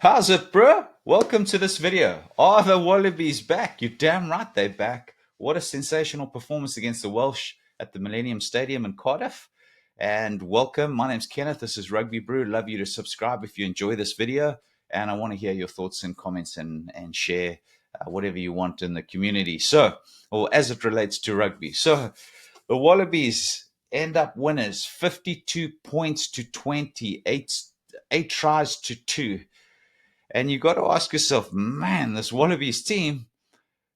Howzit Bru? Welcome to this video. Are the Wallabies back? You're damn right they're back. What a sensational performance against the Welsh at the Millennium Stadium in Cardiff. And welcome. My name's Kenneth. This is Rugby Bru. Love you to subscribe if you enjoy this video. And I want to hear your thoughts and comments and share whatever you want in the community. Or as it relates to rugby. So, the Wallabies end up winners 52 points to 20, eight tries to two. And you got to ask yourself, man, this Wallabies team,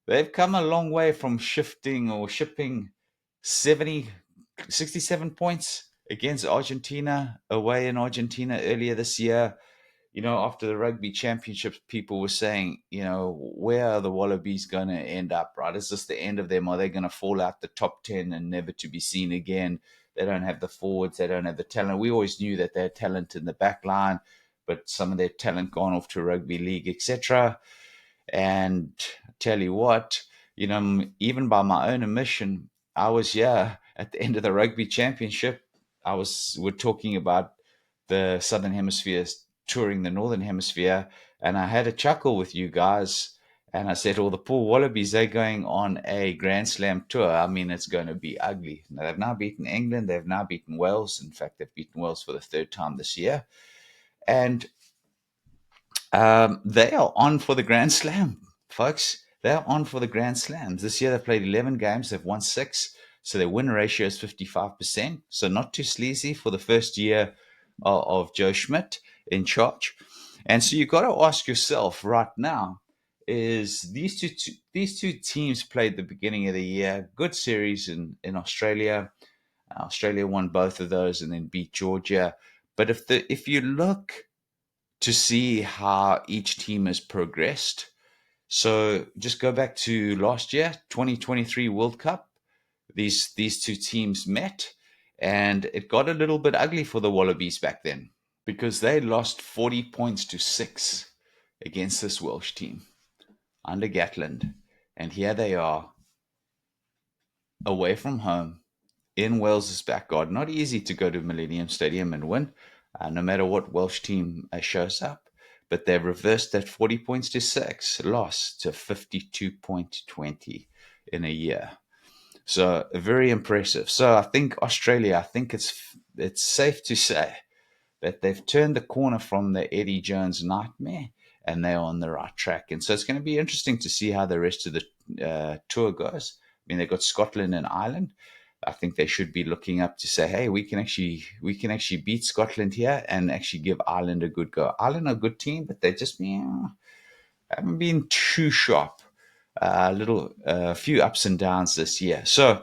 they've come a long way from shipping 70, 67 points against Argentina away in Argentina earlier this year. After the rugby championships, people were saying, where are the Wallabies going to end up, right? Is this the end of them? Are they going to fall out the top 10 and never to be seen again? They don't have the forwards. They don't have the talent. We always knew that they had talent in the back line, but some of their talent gone off to rugby league, etc. And I tell you what, even by my own admission, I was here at the end of the rugby championship. We're talking about the Southern Hemisphere touring the Northern Hemisphere, and I had a chuckle with you guys. And I said, the poor Wallabies, they're going on a Grand Slam tour. I mean, it's going to be ugly. Now, they've now beaten England. They've now beaten Wales. In fact, they've beaten Wales for the third time this year. And they are on for the Grand Slam, folks. They are on for the Grand Slams. This year they've played 11 games. They've won 6. So their win ratio is 55%. So not too sleazy for the first year of Joe Schmidt in charge. And so you've got to ask yourself right now, is these two teams played the beginning of the year, good series in Australia. Australia won both of those and then beat Georgia. But if you look to see how each team has progressed. So just go back to last year, 2023 World Cup. These two teams met, and it got a little bit ugly for the Wallabies back then because they lost 40 points to 6 against this Welsh team under Gatland. And here they are, away from home, in Wales's back garden. Not easy to go to Millennium Stadium and win, no matter what Welsh team shows up. But they've reversed that 40 points to 6 loss to 52.20 in a year. So very impressive. So I think Australia, it's safe to say that they've turned the corner from the Eddie Jones nightmare and they're on the right track. And so it's going to be interesting to see how the rest of the tour goes. I mean, they've got Scotland and Ireland. I think they should be looking up to say, hey, we can actually beat Scotland here and actually give Ireland a good go. Ireland are a good team, but they just haven't been too sharp. A few ups and downs this year. So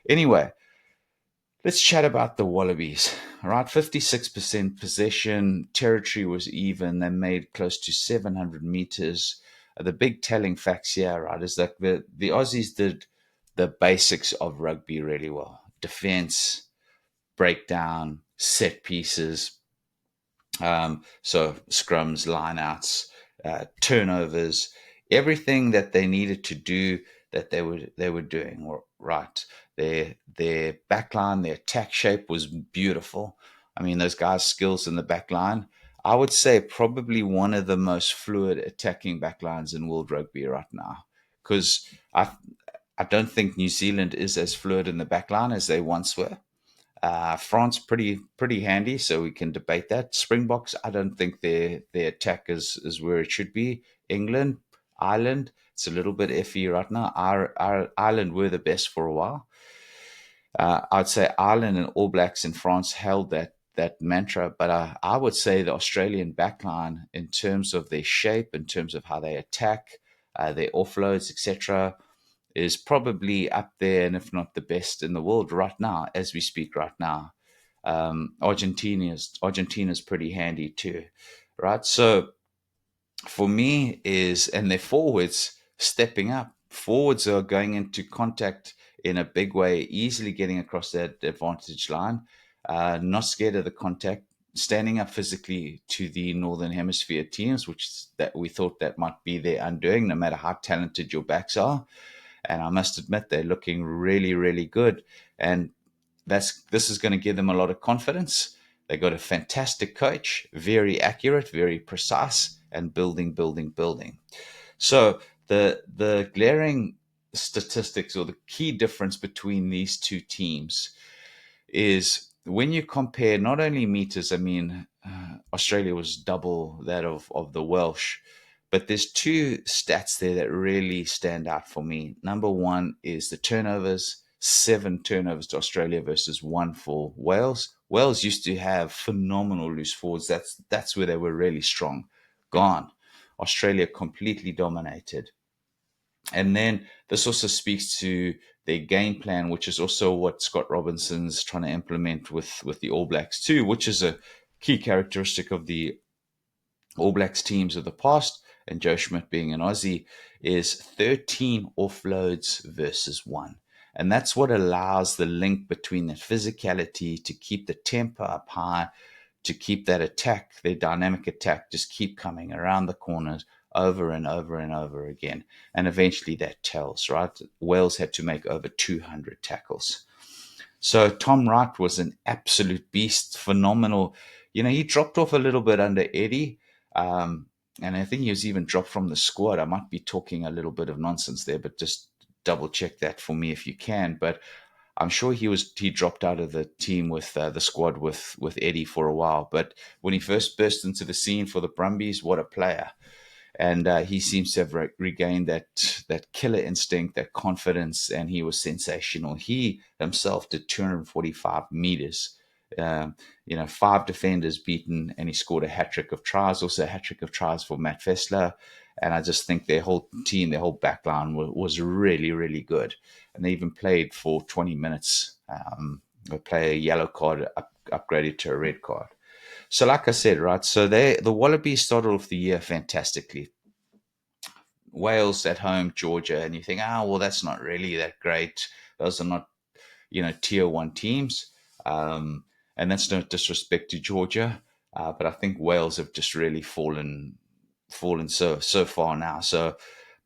anyway, let's chat about the Wallabies. All right, 56% possession, territory was even. They made close to 700 meters. The big telling facts here, right, is that the Aussies did the basics of rugby really well. Defense, breakdown, set pieces, so scrums, lineouts, turnovers, everything that they needed to do that they were doing right. Their backline, their attack shape was beautiful. I mean, those guys' skills in the backline, I would say probably one of the most fluid attacking backlines in world rugby right now. Because I don't think New Zealand is as fluid in the backline as they once were. France pretty handy, so we can debate that. Springboks, I don't think their attack is where it should be. England, Ireland, it's a little bit iffy right now. Ireland were the best for a while. I'd say Ireland and All Blacks in France held that mantra, but I would say the Australian backline, in terms of their shape, in terms of how they attack, their offloads, etc., is probably up there, and if not the best in the world right now, as we speak right now. Argentina's pretty handy too, right? So for me and their forwards stepping up. Forwards are going into contact in a big way, easily getting across that advantage line, not scared of the contact, standing up physically to the Northern Hemisphere teams, that we thought that might be their undoing, no matter how talented your backs are. And I must admit, they're looking really, really good. And this is going to give them a lot of confidence. They got a fantastic coach, very accurate, very precise, and building. So the glaring statistics, or the key difference between these two teams, is when you compare not only meters. I mean, Australia was double that of the Welsh, but there's two stats there that really stand out for me. Number one is the turnovers. 7 turnovers to Australia versus 1 for Wales. Wales used to have phenomenal loose forwards. That's where they were really strong. Gone. Australia completely dominated. And then this also speaks to their game plan, which is also what Scott Robinson's trying to implement with the All Blacks too, which is a key characteristic of the All Blacks teams of the past, and Joe Schmidt being an Aussie, is 13 offloads versus 1. And that's what allows the link between that physicality to keep the tempo up high, to keep that attack, their dynamic attack, just keep coming around the corners over and over and over again. And eventually that tells, right? Wales had to make over 200 tackles. So Tom Wright was an absolute beast, phenomenal. He dropped off a little bit under Eddie. And I think he was even dropped from the squad. I might be talking a little bit of nonsense there, but just double check that for me if you can. But I'm sure he dropped out of the team with the squad with Eddie for a while. But when he first burst into the scene for the Brumbies, what a player! And he seems to have regained that killer instinct, that confidence, and he was sensational. He himself did 245 meters. 5 defenders beaten, and he scored a hat trick of tries, also a hat trick of tries for Matt Faessler. And I just think their whole team, their whole backline was really, really good. And they even played for 20 minutes. They play a yellow card upgraded to a red card. So, like I said, right, so the Wallabies started off the year fantastically. Wales at home, Georgia, and you think, well, that's not really that great. Those are not, tier one teams. And that's no disrespect to Georgia, but I think Wales have just really fallen so far now. So,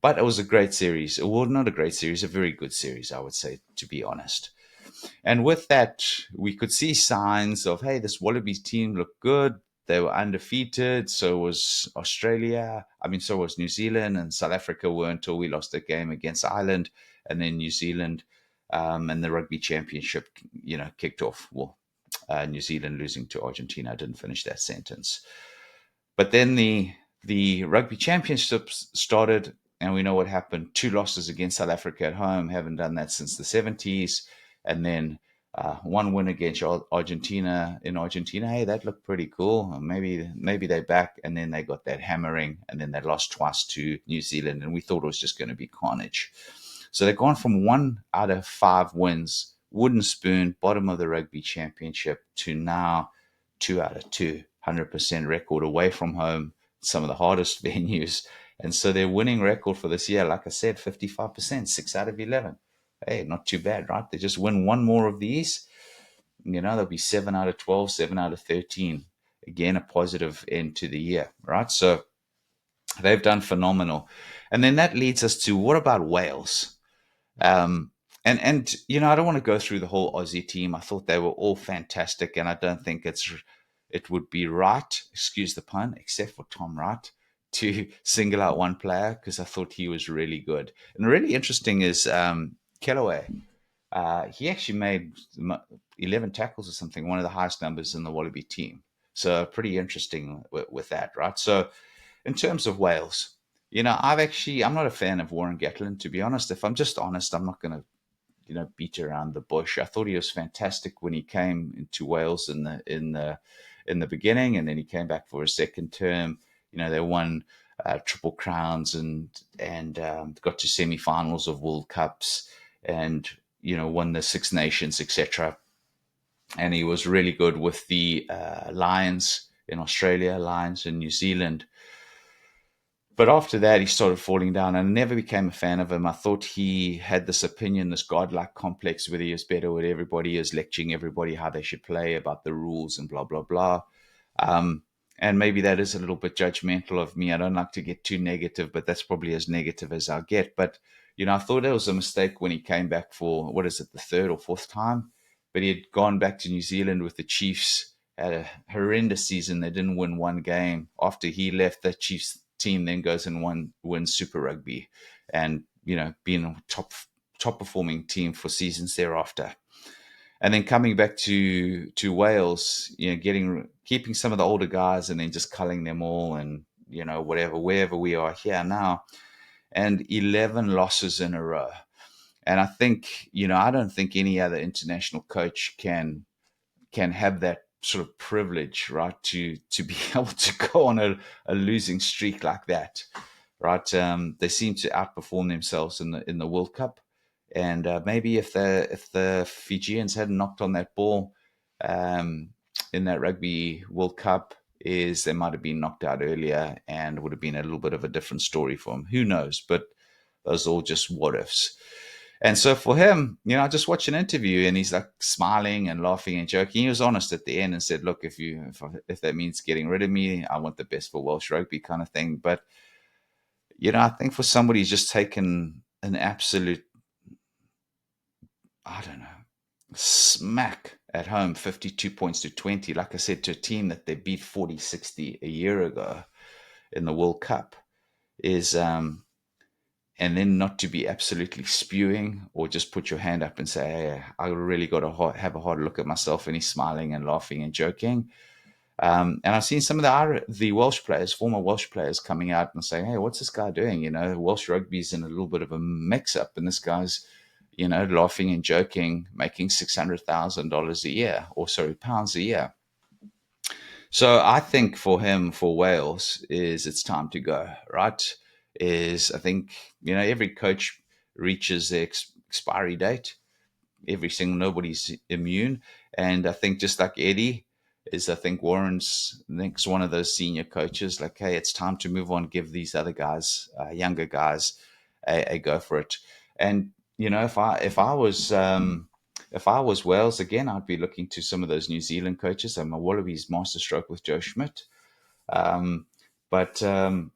but it was a great series. Well, not a great series, a very good series, I would say, to be honest. And with that, we could see signs of, hey, this Wallabies team looked good. They were undefeated. So was Australia. So was New Zealand, and South Africa were until we lost the game against Ireland, and then New Zealand, and the Rugby Championship, kicked off. Well, New Zealand losing to Argentina. I didn't finish that sentence. But then the Rugby Championships started, and we know what happened. 2 losses against South Africa at home. Haven't done that since the 70s. And then 1 win against Argentina in Argentina. Hey, that looked pretty cool. Maybe they're back. And then they got that hammering, and then they lost twice to New Zealand, and we thought it was just going to be carnage. So they've gone from 1 out of 5 wins, wooden spoon, bottom of the Rugby Championship, to now 2 out of 2, 100% record away from home, some of the hardest venues. And so their winning record for this year, like I said, 55%, 6 out of 11. Hey, not too bad, right? They just win 1 more of these, they'll be 7 out of 12, 7 out of 13. Again, a positive end to the year, right? So they've done phenomenal. And then that leads us to, what about Wales? And I don't want to go through the whole Aussie team. I thought they were all fantastic, and I don't think it would be right, excuse the pun, except for Tom Wright, to single out one player, because I thought he was really good. And really interesting is Kellaway. He actually made 11 tackles or something, one of the highest numbers in the Wallaby team. So pretty interesting with that, right? So in terms of Wales, I'm not a fan of Warren Gatland, to be honest. If I'm just honest, I'm not going to, beat around the bush. I thought he was fantastic when he came into Wales in the beginning, and then he came back for a second term. They won Triple Crowns and got to semi-finals of World Cups, and won the Six Nations, etc. And he was really good with the Lions in Australia, Lions in New Zealand. But after that, he started falling down, and I never became a fan of him. I thought he had this opinion, this godlike complex, whether he is better with everybody, is lecturing everybody how they should play, about the rules and blah, blah, blah. And maybe that is a little bit judgmental of me. I don't like to get too negative, but that's probably as negative as I'll get. But, I thought it was a mistake when he came back for, the 3rd or 4th time? But he had gone back to New Zealand with the Chiefs had a horrendous season. They didn't win one game. After he left, the Chiefs team then goes and wins Super Rugby, and being a top performing team for seasons thereafter. And then coming back to Wales, keeping some of the older guys and then just culling them all, and wherever we are here now, and 11 losses in a row. And I think, I don't think any other international coach can have that sort of privilege, right, to be able to go on a losing streak like that, right? They seem to outperform themselves in the World Cup, and maybe if the Fijians hadn't knocked on that ball in that Rugby World Cup, is they might have been knocked out earlier and would have been a little bit of a different story for them. Who knows? But those are all just what ifs. And so for him, I just watched an interview and he's like smiling and laughing and joking. He was honest at the end and said, "Look, if that means getting rid of me, I want the best for Welsh rugby," kind of thing. But I think for somebody who's just taken an absolute, I don't know, smack at home, 52 points to 20, like I said, to a team that they beat 40-60 a year ago in the World Cup, is and then not to be absolutely spewing or just put your hand up and say, "Hey, I really got to have a hard look at myself," and he's smiling and laughing and joking. And I've seen some of the Welsh players, former Welsh players, coming out and saying, "Hey, what's this guy doing? Welsh rugby's in a little bit of a mix-up, and this guy's, laughing and joking, making $600,000 a year, or sorry, pounds a year." So I think for him, for Wales, is it's time to go, right? I think, every coach reaches their expiry date. Nobody's immune. And I think just like Eddie I think Warren's next one of those senior coaches, like, hey, it's time to move on, give these other guys, younger guys, a go for it. And, if I was Wales again, I'd be looking to some of those New Zealand coaches. I'm a Wallabies masterstroke with Joe Schmidt. But I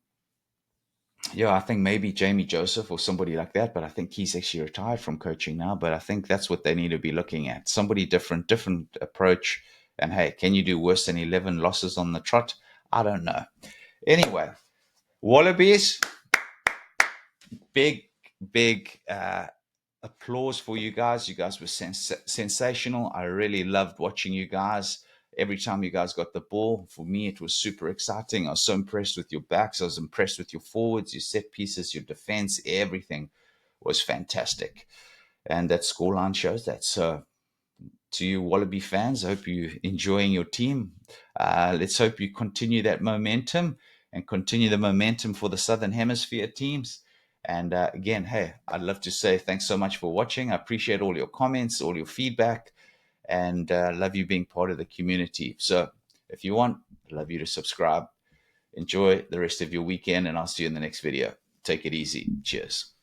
think maybe Jamie Joseph or somebody like that. But I think he's actually retired from coaching now. But I think that's what they need to be looking at. Somebody different approach. And hey, can you do worse than 11 losses on the trot? I don't know. Anyway, Wallabies, big applause for you guys. You guys were sensational. I really loved watching you guys. Every time you guys got the ball, for me, it was super exciting. I was so impressed with your backs. I was impressed with your forwards, your set pieces, your defense. Everything was fantastic. And that scoreline shows that. So to you Wallaby fans, I hope you're enjoying your team. Let's hope you continue that momentum and continue the momentum for the Southern Hemisphere teams. And again, hey, I'd love to say thanks so much for watching. I appreciate all your comments, all your feedback, and love you being part of the community. So if you want, I'd love you to subscribe. Enjoy the rest of your weekend, and I'll see you in the next video. Take it easy. Cheers.